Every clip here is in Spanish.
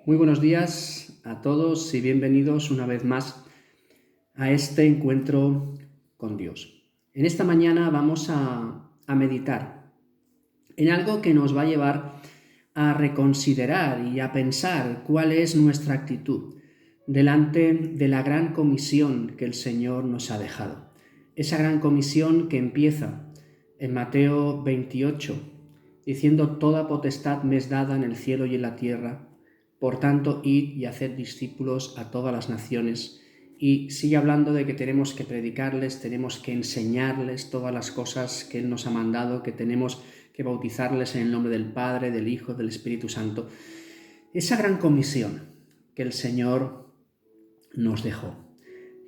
Muy buenos días a todos y bienvenidos una vez más a este encuentro con Dios. En esta mañana vamos a meditar en algo que nos va a llevar a reconsiderar y a pensar cuál es nuestra actitud delante de la gran comisión que el Señor nos ha dejado. Esa gran comisión que empieza en Mateo 28, diciendo: «Toda potestad me es dada en el cielo y en la tierra. Por tanto, id y haced discípulos a todas las naciones». Y sigue hablando de que tenemos que predicarles, tenemos que enseñarles todas las cosas que Él nos ha mandado, que tenemos que bautizarles en el nombre del Padre, del Hijo, del Espíritu Santo. Esa gran comisión que el Señor nos dejó.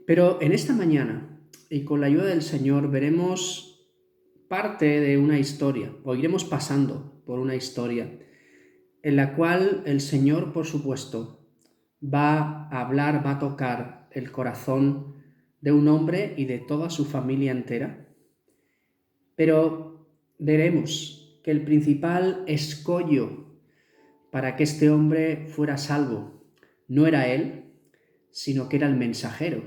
Pero en esta mañana, y con la ayuda del Señor, veremos parte de una historia, o iremos pasando por una historia en la cual el Señor, por supuesto, va a hablar, va a tocar el corazón de un hombre y de toda su familia entera. Pero veremos que el principal escollo para que este hombre fuera salvo no era él, sino que era el mensajero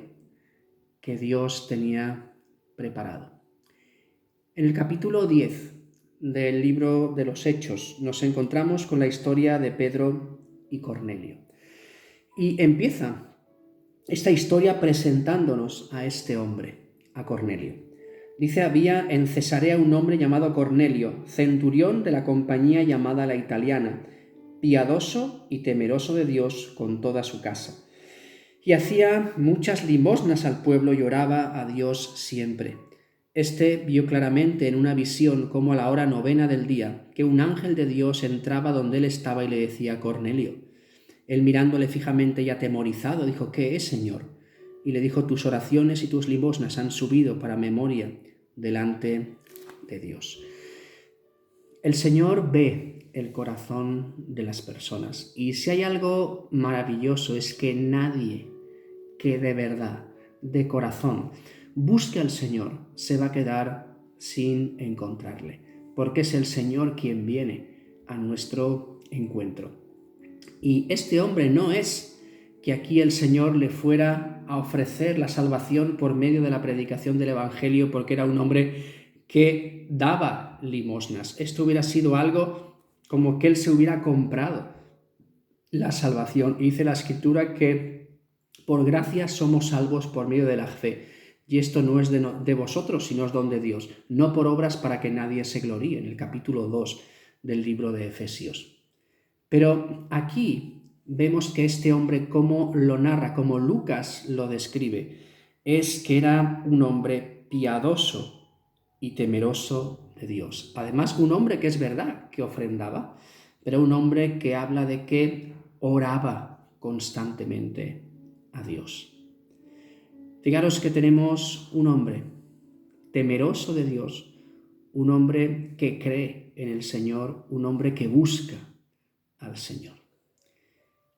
que Dios tenía preparado. En el capítulo 10 del libro de los Hechos nos encontramos con la historia de Pedro y Cornelio. Y empieza esta historia presentándonos a este hombre, a Cornelio. Dice: había en Cesarea un hombre llamado Cornelio, centurión de la compañía llamada la Italiana, piadoso y temeroso de Dios con toda su casa. Y hacía muchas limosnas al pueblo y oraba a Dios siempre. Este vio claramente en una visión, como a la hora 9 del día, que un ángel de Dios entraba donde él estaba y le decía: Cornelio. Él, mirándole fijamente y atemorizado, dijo: ¿qué es, Señor? Y le dijo: tus oraciones y tus limosnas han subido para memoria delante de Dios. El Señor ve el corazón de las personas, y si hay algo maravilloso es que nadie que de verdad, de corazón, busque al Señor se va a quedar sin encontrarle, porque es el Señor quien viene a nuestro encuentro. Y este hombre no es que aquí el Señor le fuera a ofrecer la salvación por medio de la predicación del Evangelio, porque era un hombre que daba limosnas. Esto hubiera sido algo como que él se hubiera comprado la salvación. Y dice la Escritura que por gracia somos salvos por medio de la fe. Y esto no es de vosotros, sino es don de Dios, no por obras para que nadie se gloríe, en el capítulo 2 del libro de Efesios. Pero aquí vemos que este hombre, como lo narra, como Lucas lo describe, es que era un hombre piadoso y temeroso de Dios. Además, un hombre que es verdad que ofrendaba, pero un hombre que habla de que oraba constantemente a Dios. Fijaros que tenemos un hombre temeroso de Dios, un hombre que cree en el Señor, un hombre que busca al Señor.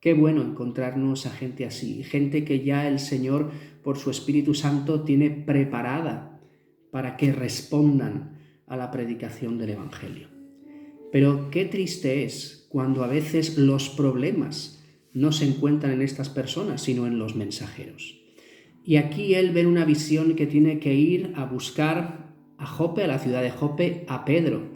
Qué bueno encontrarnos a gente así, gente que ya el Señor, por su Espíritu Santo, tiene preparada para que respondan a la predicación del Evangelio. Pero qué triste es cuando a veces los problemas no se encuentran en estas personas, sino en los mensajeros. Y aquí él ve una visión que tiene que ir a buscar a Jope, a la ciudad de Jope, a Pedro,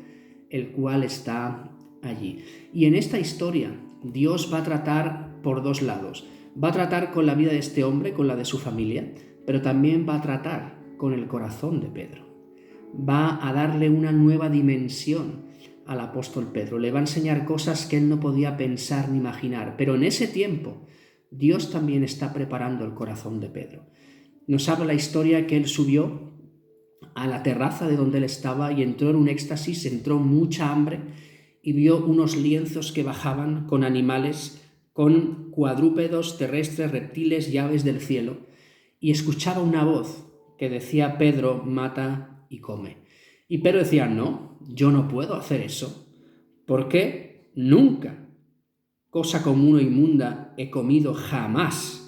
el cual está allí. Y en esta historia Dios va a tratar por dos lados. Va a tratar con la vida de este hombre, con la de su familia, pero también va a tratar con el corazón de Pedro. Va a darle una nueva dimensión al apóstol Pedro. Le va a enseñar cosas que él no podía pensar ni imaginar. Pero en ese tiempo Dios también está preparando el corazón de Pedro. Nos habla la historia que él subió a la terraza de donde él estaba y entró en un éxtasis, entró mucha hambre y vio unos lienzos que bajaban con animales, con cuadrúpedos, terrestres, reptiles y aves del cielo, y escuchaba una voz que decía: Pedro, mata y come. Y Pedro decía: no, yo no puedo hacer eso, porque nunca cosa común o inmunda he comido jamás.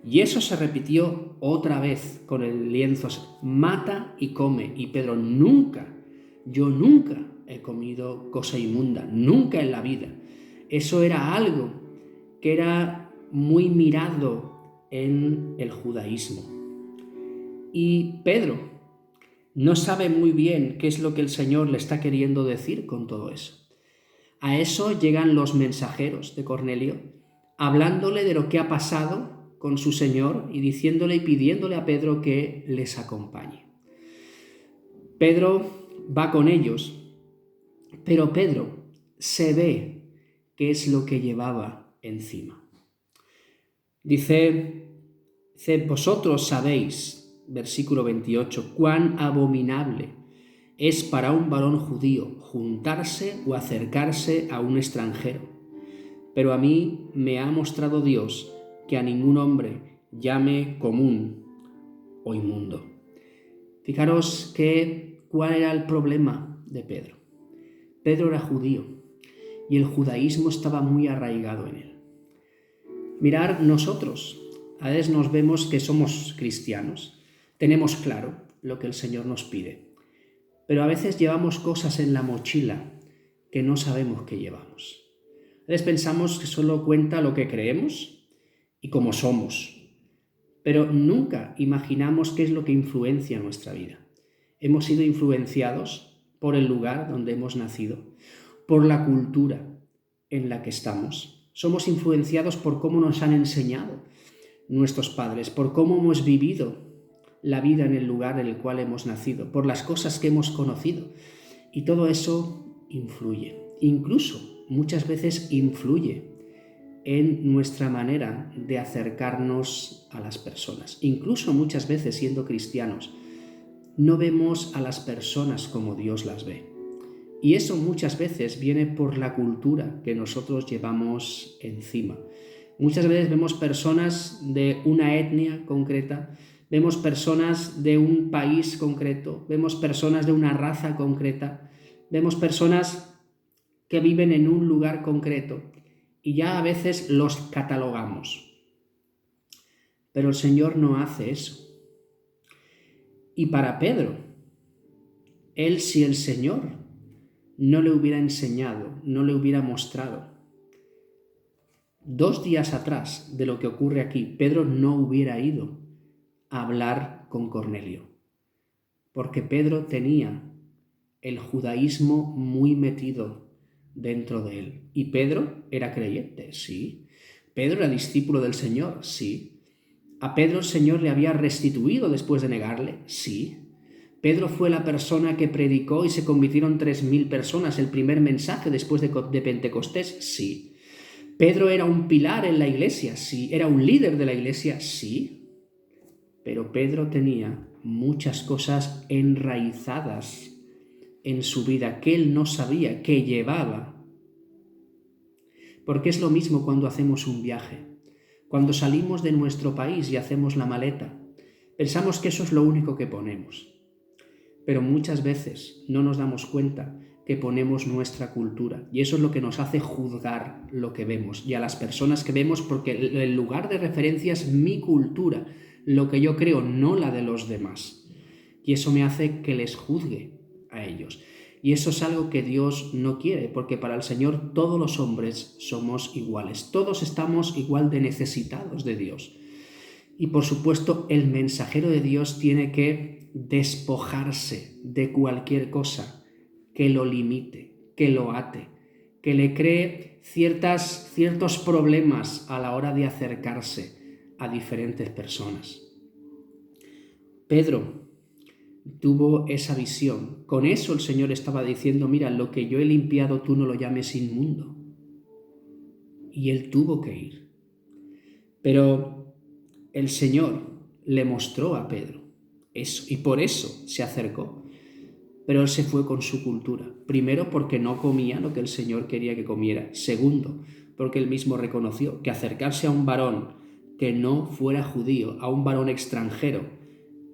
Y eso se repitió otra vez con el lienzo: mata y come. Y Pedro: yo nunca he comido cosa inmunda, nunca en la vida. Eso era algo que era muy mirado en el judaísmo. Y Pedro no sabe muy bien qué es lo que el Señor le está queriendo decir con todo eso. A eso llegan los mensajeros de Cornelio, hablándole de lo que ha pasado con su Señor y diciéndole y pidiéndole a Pedro que les acompañe. Pedro va con ellos, pero Pedro se ve qué es lo que llevaba encima. Dice, vosotros sabéis, versículo 28, cuán abominable es para un varón judío juntarse o acercarse a un extranjero. Pero a mí me ha mostrado Dios que a ningún hombre llame común o inmundo. Fijaros cuál era el problema de Pedro. Pedro era judío y el judaísmo estaba muy arraigado en él. Mirad, nosotros a veces nos vemos que somos cristianos, tenemos claro lo que el Señor nos pide, pero a veces llevamos cosas en la mochila que no sabemos que llevamos. A veces pensamos que solo cuenta lo que creemos y cómo somos, pero nunca imaginamos qué es lo que influencia nuestra vida. Hemos sido influenciados por el lugar donde hemos nacido, por la cultura en la que estamos. Somos influenciados por cómo nos han enseñado nuestros padres, por cómo hemos vivido la vida en el lugar en el cual hemos nacido, por las cosas que hemos conocido. Y todo eso influye. Incluso muchas veces influye en nuestra manera de acercarnos a las personas. Incluso muchas veces, siendo cristianos, no vemos a las personas como Dios las ve. Y eso muchas veces viene por la cultura que nosotros llevamos encima. Muchas veces vemos personas de una etnia concreta, vemos personas de un país concreto, vemos personas de una raza concreta, vemos personas que viven en un lugar concreto y ya a veces los catalogamos. Pero el Señor no hace eso. Y para Pedro, si el Señor no le hubiera enseñado, no le hubiera mostrado, 2 días atrás de lo que ocurre aquí, Pedro no hubiera ido a hablar con Cornelio, porque Pedro tenía el judaísmo muy metido dentro de él. ¿Y Pedro era creyente? Sí. ¿Pedro era discípulo del Señor? Sí. ¿A Pedro el Señor le había restituido después de negarle? Sí. Pedro fue la persona que predicó y se convirtieron 3.000 personas, el primer mensaje después de Pentecostés. Sí. ¿Pedro era un pilar en la iglesia? Sí. ¿Era un líder de la iglesia? Sí. Pero Pedro tenía muchas cosas enraizadas en su vida que él no sabía, que llevaba. Porque es lo mismo cuando hacemos un viaje. Cuando salimos de nuestro país y hacemos la maleta, pensamos que eso es lo único que ponemos. Pero muchas veces no nos damos cuenta que ponemos nuestra cultura y eso es lo que nos hace juzgar lo que vemos y a las personas que vemos, porque el lugar de referencia es mi cultura, lo que yo creo, no la de los demás. Y eso me hace que les juzgue a ellos. Y eso es algo que Dios no quiere, porque para el Señor todos los hombres somos iguales, todos estamos igual de necesitados de Dios. Y por supuesto el mensajero de Dios tiene que despojarse de cualquier cosa que lo limite, que lo ate, que le cree ciertos problemas a la hora de acercarse a diferentes personas. Pedro tuvo esa visión. Con eso el Señor estaba diciendo, mira, lo que yo he limpiado tú no lo llames inmundo. Y él tuvo que ir. Pero el Señor le mostró a Pedro eso y por eso se acercó. Pero él se fue con su cultura. Primero, porque no comía lo que el Señor quería que comiera. Segundo, porque él mismo reconoció que acercarse a un varón que no fuera judío, a un varón extranjero,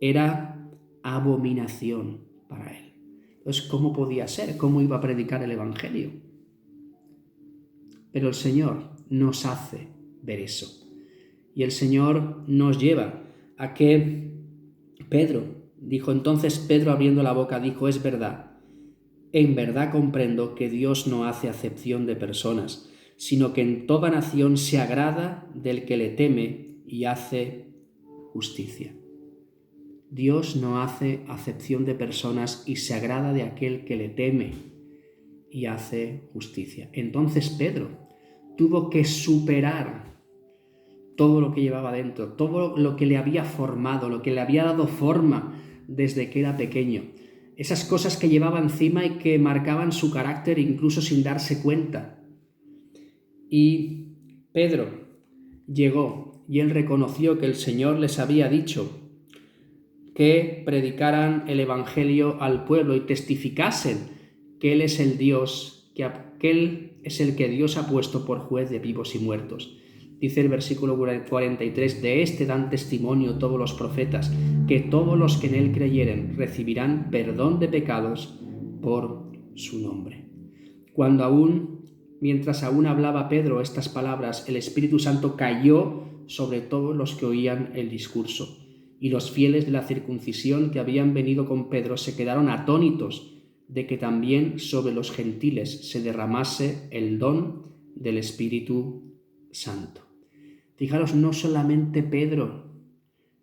era abominación para él. Entonces, ¿cómo podía ser? ¿Cómo iba a predicar el Evangelio? Pero el Señor nos hace ver eso. Y el Señor nos lleva a que entonces Pedro abriendo la boca dijo, es verdad, en verdad comprendo que Dios no hace acepción de personas, sino que en toda nación se agrada del que le teme y hace justicia. Dios no hace acepción de personas y se agrada de aquel que le teme y hace justicia. Entonces Pedro tuvo que superar todo lo que llevaba dentro, todo lo que le había formado, lo que le había dado forma desde que era pequeño. Esas cosas que llevaba encima y que marcaban su carácter incluso sin darse cuenta. Y Pedro llegó y él reconoció que el Señor les había dicho que predicaran el Evangelio al pueblo y testificasen que Él es el Dios, que Él es el que Dios ha puesto por juez de vivos y muertos. Dice el versículo 43, de este dan testimonio todos los profetas, que todos los que en Él creyeren recibirán perdón de pecados por su nombre. Mientras aún hablaba Pedro estas palabras, el Espíritu Santo cayó sobre todos los que oían el discurso. Y los fieles de la circuncisión que habían venido con Pedro se quedaron atónitos de que también sobre los gentiles se derramase el don del Espíritu Santo. Fijaros, no solamente Pedro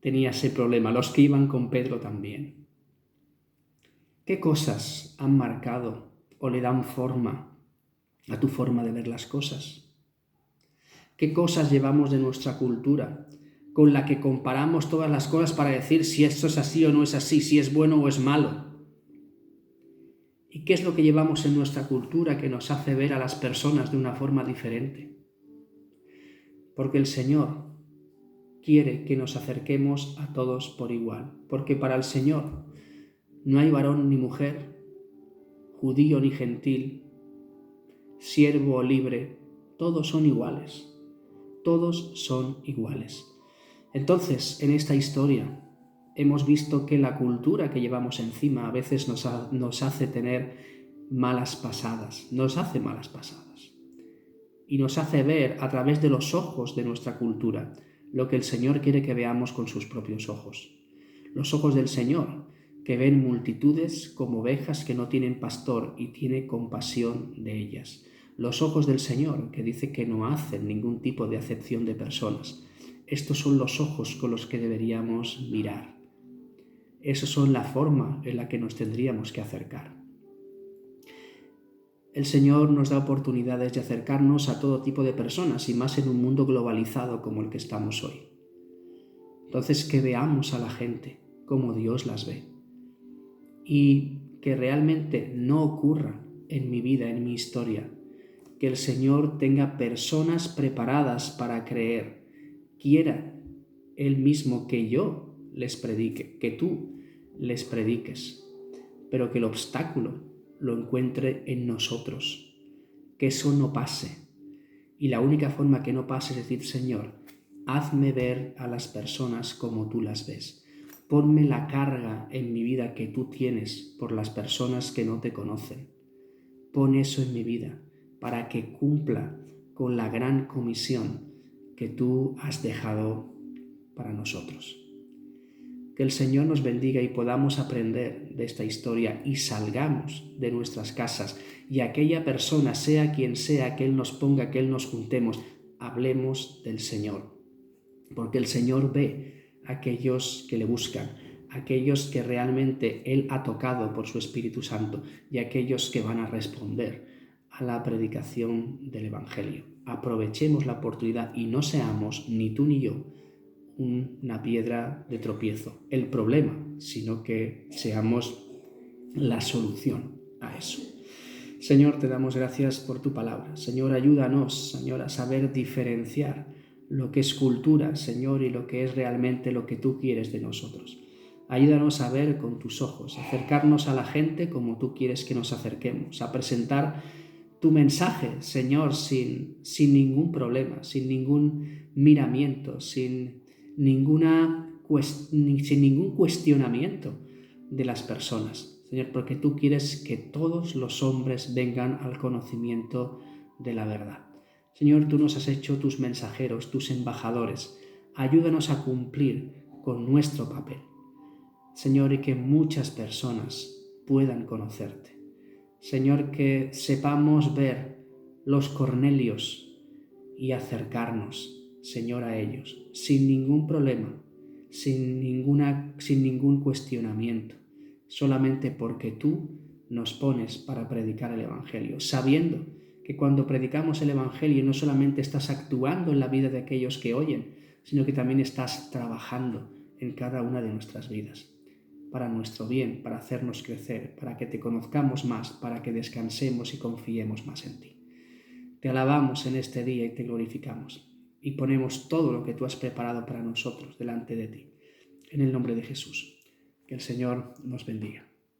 tenía ese problema, los que iban con Pedro también. ¿Qué cosas han marcado o le dan forma a tu forma de ver las cosas? ¿Qué cosas llevamos de nuestra cultura con la que comparamos todas las cosas para decir si esto es así o no es así, si es bueno o es malo? ¿Y qué es lo que llevamos en nuestra cultura que nos hace ver a las personas de una forma diferente? Porque el Señor quiere que nos acerquemos a todos por igual, porque para el Señor no hay varón ni mujer, judío ni gentil, siervo o libre, todos son iguales, todos son iguales. Entonces, en esta historia hemos visto que la cultura que llevamos encima a veces nos hace tener malas pasadas, y nos hace ver a través de los ojos de nuestra cultura lo que el Señor quiere que veamos con sus propios ojos. Los ojos del Señor, que ven multitudes como ovejas que no tienen pastor y tiene compasión de ellas. Los ojos del Señor, que dice que no hacen ningún tipo de acepción de personas. Estos son los ojos con los que deberíamos mirar. Esas son la forma en la que nos tendríamos que acercar. El Señor nos da oportunidades de acercarnos a todo tipo de personas y más en un mundo globalizado como el que estamos hoy. Entonces, que veamos a la gente como Dios las ve y que realmente no ocurra en mi vida, en mi historia, que el Señor tenga personas preparadas para creer, quiera Él mismo que yo les predique, que tú les prediques, pero que el obstáculo lo encuentre en nosotros, que eso no pase. Y la única forma que no pase es decir, Señor, hazme ver a las personas como tú las ves. Ponme la carga en mi vida que tú tienes por las personas que no te conocen. Pon eso en mi vida para que cumpla con la gran comisión que tú has dejado para nosotros. Que el Señor nos bendiga y podamos aprender de esta historia y salgamos de nuestras casas y aquella persona, sea quien sea, que Él nos ponga, que Él nos juntemos, hablemos del Señor. Porque el Señor ve a aquellos que le buscan, aquellos que realmente Él ha tocado por su Espíritu Santo y aquellos que van a responder a la predicación del Evangelio. Aprovechemos la oportunidad y no seamos, ni tú ni yo, una piedra de tropiezo, el problema, sino que seamos la solución a eso. Señor, te damos gracias por tu palabra. Señor, ayúdanos, Señor, a saber diferenciar lo que es cultura, Señor, y lo que es realmente lo que tú quieres de nosotros. Ayúdanos a ver con tus ojos, a acercarnos a la gente como tú quieres que nos acerquemos, a presentar tu mensaje, Señor, sin ningún problema, sin ningún miramiento, sin ningún cuestionamiento de las personas, Señor, porque tú quieres que todos los hombres vengan al conocimiento de la verdad. Señor, tú nos has hecho tus mensajeros, tus embajadores. Ayúdanos a cumplir con nuestro papel, Señor, y que muchas personas puedan conocerte. Señor, que sepamos ver los Cornelios y acercarnos, Señor, a ellos, sin ningún problema, sin ningún cuestionamiento, solamente porque tú nos pones para predicar el Evangelio, sabiendo que cuando predicamos el Evangelio no solamente estás actuando en la vida de aquellos que oyen, sino que también estás trabajando en cada una de nuestras vidas, para nuestro bien, para hacernos crecer, para que te conozcamos más, para que descansemos y confiemos más en ti. Te alabamos en este día y te glorificamos, y ponemos todo lo que tú has preparado para nosotros delante de ti. En el nombre de Jesús. Que el Señor nos bendiga.